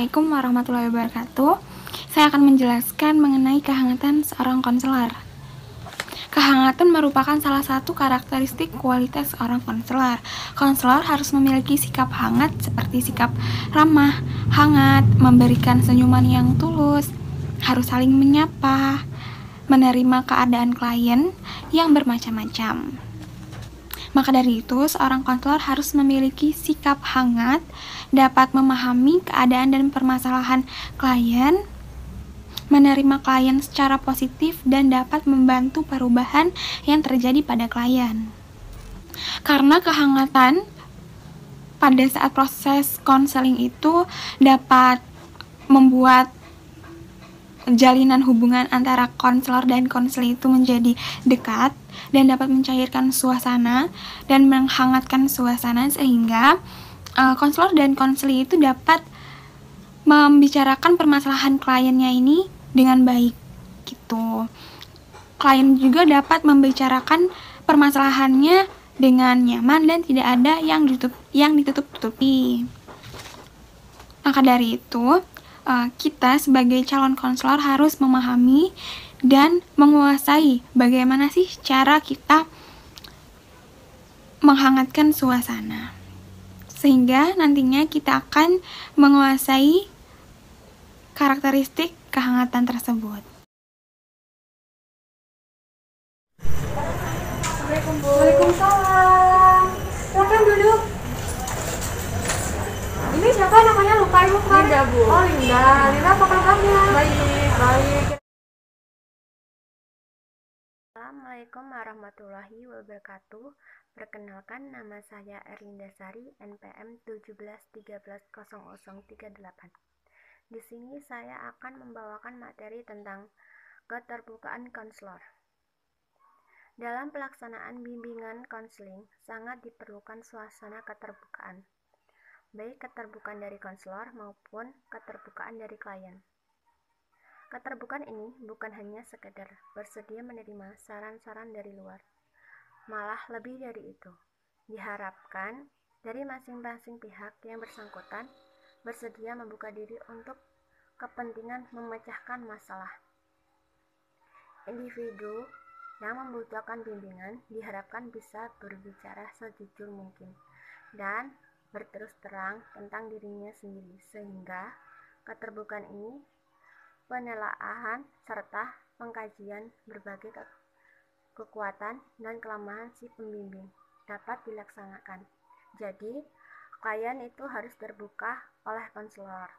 Assalamualaikum warahmatullahi wabarakatuh. Saya akan menjelaskan mengenai kehangatan seorang konselor. Kehangatan merupakan salah satu karakteristik kualitas seorang konselor. Konselor harus memiliki sikap hangat seperti sikap ramah, hangat, memberikan senyuman yang tulus, harus saling menyapa, menerima keadaan klien yang bermacam-macam. Maka dari itu, seorang konselor harus memiliki sikap hangat, dapat memahami keadaan dan permasalahan klien, menerima klien secara positif, dan dapat membantu perubahan yang terjadi pada klien. Karena kehangatan pada saat proses konseling itu dapat membuat jalinan hubungan antara konselor dan konselor itu menjadi dekat dan dapat mencairkan suasana dan menghangatkan suasana, sehingga konselor dan konselor itu dapat membicarakan permasalahan kliennya ini dengan baik gitu. Klien juga dapat membicarakan permasalahannya dengan nyaman dan tidak ada yang ditutup-tutupi. Maka dari itu, kita sebagai calon konselor harus memahami dan menguasai bagaimana sih cara kita menghangatkan suasana, sehingga nantinya kita akan menguasai karakteristik kehangatan tersebut. Waalaikumsalam. Silakan duduk. Ini siapa namanya? Lupa ibu kan? Linda, Bu. Oh, Linda. Linda apa kabarnya? Baik. Assalamualaikum warahmatullahi wabarakatuh. Perkenalkan, nama saya Erlinda Sari, NPM 17130038. Di sini saya akan membawakan materi tentang keterbukaan konselor. Dalam pelaksanaan bimbingan konseling, sangat diperlukan suasana keterbukaan, baik keterbukaan dari konselor maupun keterbukaan dari klien. Keterbukaan ini bukan hanya sekedar bersedia menerima saran-saran dari luar, malah lebih dari itu. Diharapkan dari masing-masing pihak yang bersangkutan bersedia membuka diri untuk kepentingan memecahkan masalah. Individu yang membutuhkan bimbingan diharapkan bisa berbicara sejujur mungkin dan berterus terang tentang dirinya sendiri, sehingga keterbukaan ini, penelaahan serta pengkajian berbagai kekuatan dan kelemahan si pembimbing dapat dilaksanakan. Jadi, klien itu harus terbuka oleh konselor.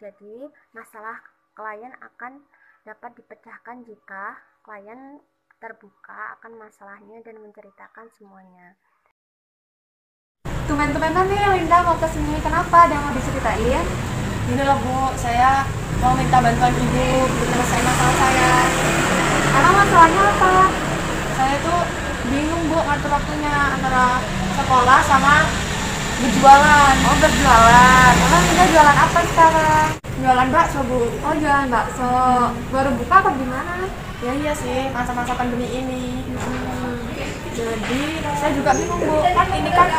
Jadi, masalah klien akan dapat dipecahkan jika klien terbuka akan masalahnya dan menceritakan semuanya. Tumben-tumbenan nih Linda mau kesini. Kenapa? Ada yang mau diceritain? Gini loh Bu, saya mau minta bantuan Ibu untuk menyelesaikan masalah saya. Emang masalahnya apa? Saya tuh bingung Bu ngatur waktunya antara sekolah sama berjualan. Oh, berjualan. Emang Linda jualan apa sekarang? Jualan bakso Bu. Oh, jualan bakso. Baru buka apa gimana? Ya iya sih, masa-masa pandemi ini. Jadi saya juga bingung Bu, kan ini kan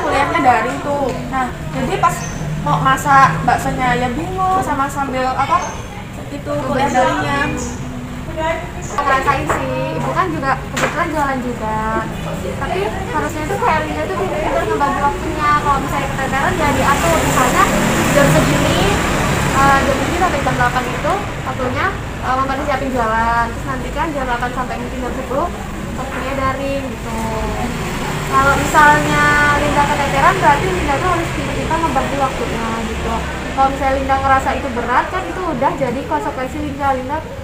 kuliahnya daring tuh. Nah, jadi pas mau masak baksonya ya bingung sama sambil itu kuliah daringnya. Ngerasain sih, ibu kan juga kebetulan jualan juga. Tapi harusnya tuh kayak Linda tuh pintar ngebagi waktunya. Kalau misalnya keteteran ya diatur, misalnya jam segini sampai jam 8 itu waktunya mempersiapin jualan. Terus nanti kan jam 8 sampai mungkin jam 10 waktunya daring gitu. Kalau misalnya Linda keteteran, berarti Linda tuh harus pintar membagi waktunya gitu. Kalau misalnya Linda ngerasa itu berat, kan itu udah jadi konsekuensi Linda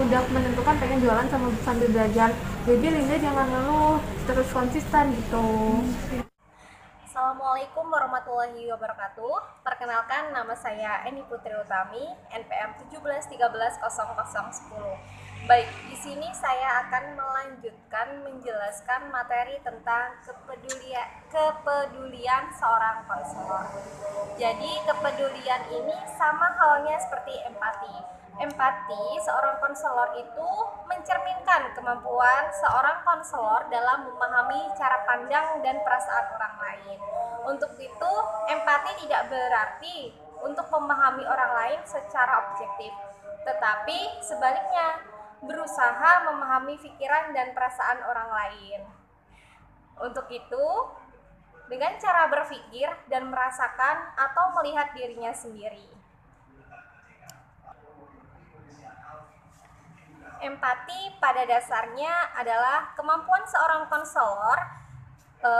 udah menentukan pengen jualan sambil belajar. Jadi Linda jangan ngeluh, terus konsisten gitu. Assalamualaikum warahmatullahi wabarakatuh. Perkenalkan, nama saya Eni Putri Utami, NPM 17130010. Baik, di sini saya akan melanjutkan menjelaskan materi tentang kepedulian seorang konselor. Jadi, kepedulian ini sama halnya seperti empati. Empati seorang konselor itu mencerminkan kemampuan seorang konselor dalam memahami cara pandang dan perasaan orang lain. Untuk itu, empati tidak berarti untuk memahami orang lain secara objektif, tetapi sebaliknya berusaha memahami pikiran dan perasaan orang lain. Untuk itu, dengan cara berpikir dan merasakan atau melihat dirinya sendiri. Empati pada dasarnya adalah kemampuan seorang konselor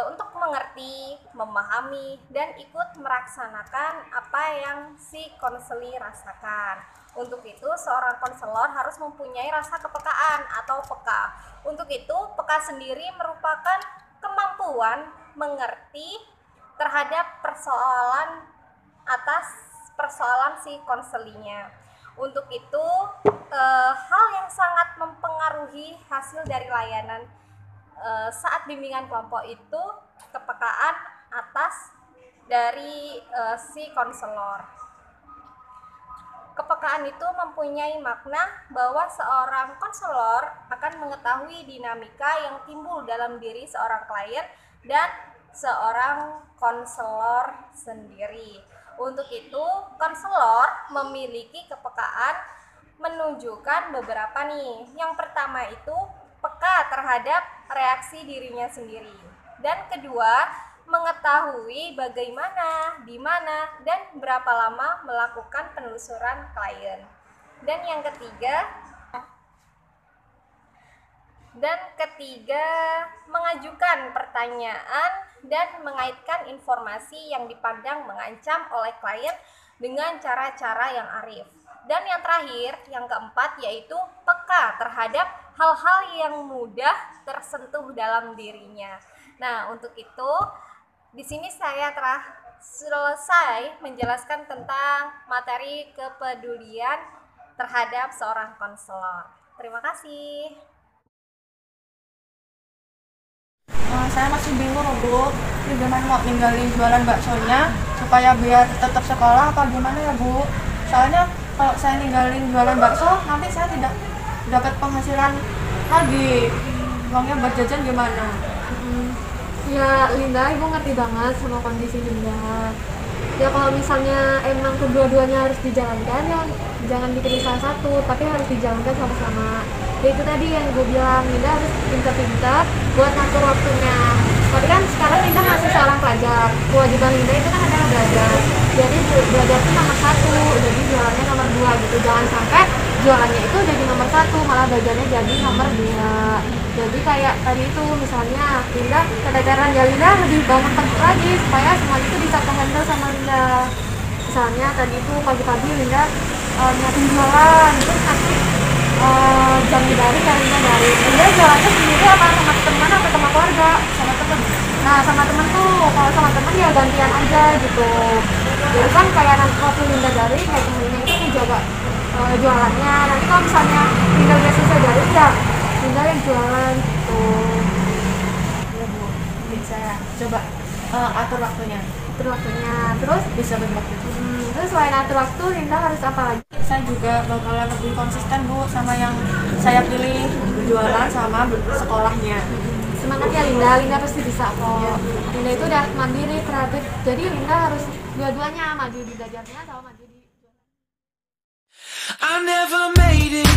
untuk mengerti, memahami, dan ikut melaksanakan apa yang si konseli rasakan. Untuk itu, seorang konselor harus mempunyai rasa kepekaan atau peka. Untuk itu, peka sendiri merupakan kemampuan mengerti terhadap persoalan si konselinya. Untuk itu, hal yang sangat mempengaruhi hasil dari layanan saat bimbingan kelompok itu kepekaan atas dari si konselor. Kepekaan itu mempunyai makna bahwa seorang konselor akan mengetahui dinamika yang timbul dalam diri seorang klien dan seorang konselor sendiri. Untuk itu, konselor memiliki kepekaan menunjukkan beberapa nih. Yang pertama itu peka terhadap reaksi dirinya sendiri. Dan kedua, mengetahui bagaimana, di mana, dan berapa lama melakukan penelusuran klien. Dan yang ketiga, mengajukan pertanyaan dan mengaitkan informasi yang dipandang mengancam oleh klien dengan cara-cara yang arif. Dan yang terakhir, yang keempat, yaitu peka terhadap hal-hal yang mudah tersentuh dalam dirinya. Nah, untuk itu, di sini saya telah selesai menjelaskan tentang materi kepedulian terhadap seorang konselor. Terima kasih. Saya masih bingung Bu, ini gimana mau ninggalin jualan baksonya supaya biar tetap sekolah apa gimana ya Bu? Soalnya kalau saya ninggalin jualan bakso nanti saya tidak dapat penghasilan lagi. Uangnya buat jajan gimana? Ya Linda, ibu ngerti banget sama kondisi Linda. Ya kalau misalnya emang kedua-duanya harus dijalankan, ya jangan dipilih salah satu, tapi harus dijalankan sama-sama. Ya itu tadi yang gue bilang, Linda harus pintar-pintar buat ngatur waktunya. Tapi kan sekarang Linda masih seorang pelajar, kewajiban Linda itu kan adalah belajar. Jadi belajar itu nomor 1, jadi jualannya nomor 2 gitu. Jangan sampai jualannya itu jadi nomor 1, malah belajarnya jadi nomor 2. Jadi kayak tadi itu misalnya Linda keteteran, ya Linda lebih bangun pagi lagi supaya semua itu bisa kehandle sama Linda. Misalnya tadi itu pagi-pagi Linda nyiapin jualan, terus nanti jam dari Linda jualannya sendiri apa sama teman atau sama keluarga? Sama teman. Nah sama teman tuh, kalau sama teman ya gantian aja gitu. Jadi kan kayak nanti waktu Linda dari kayak temennya itu menjaga jualannya. Nanti kalau misalnya Linda udah selesai dari ya Linda yang jualan gitu. Iya Bu, jadi saya coba atur waktunya. Terus Bisa berbagi. terus selain atur waktu, Linda harus apa lagi? Saya juga bakalan lebih konsisten Bu sama yang saya pilih, jualan sama sekolahnya. Semangat ya Linda pasti bisa kok. Linda itu udah mandiri, kreatif, jadi Linda harus dua-duanya, maju di belajarnya sama maju di I never made it.